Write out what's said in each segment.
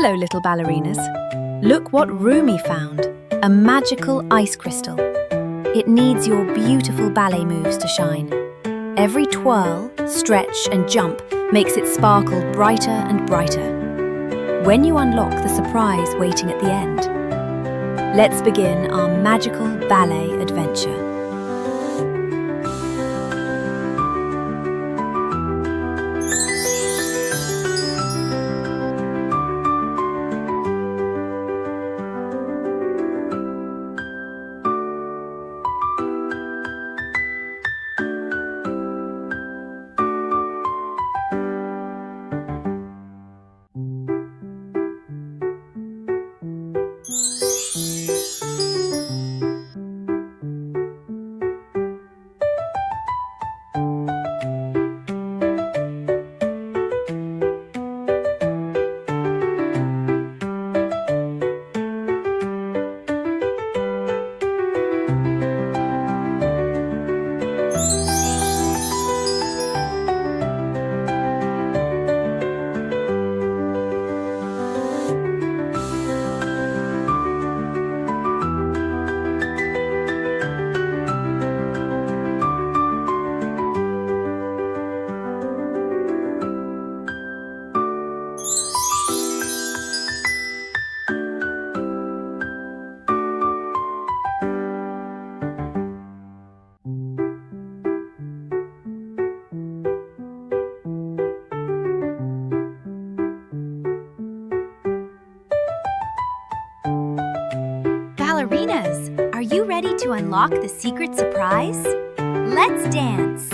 Hello, little ballerinas. Look what RUMI found, a magical ice crystal. It needs your beautiful ballet moves to shine. Every twirl, stretch and jump makes it sparkle brighter and brighter. When you unlock the surprise waiting at the end, let's begin our magical ballet adventure. Ballerinas, are you ready to unlock the secret surprise? Let's dance!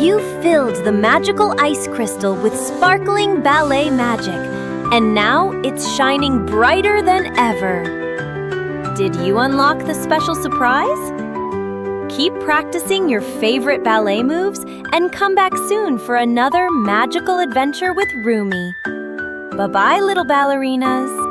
You filled the magical ice crystal with sparkling ballet magic, and now it's shining brighter than ever. Did you unlock the special surprise? Keep practicing your favorite ballet moves and come back soon for another magical adventure with RUMI. Bye-bye, little ballerinas.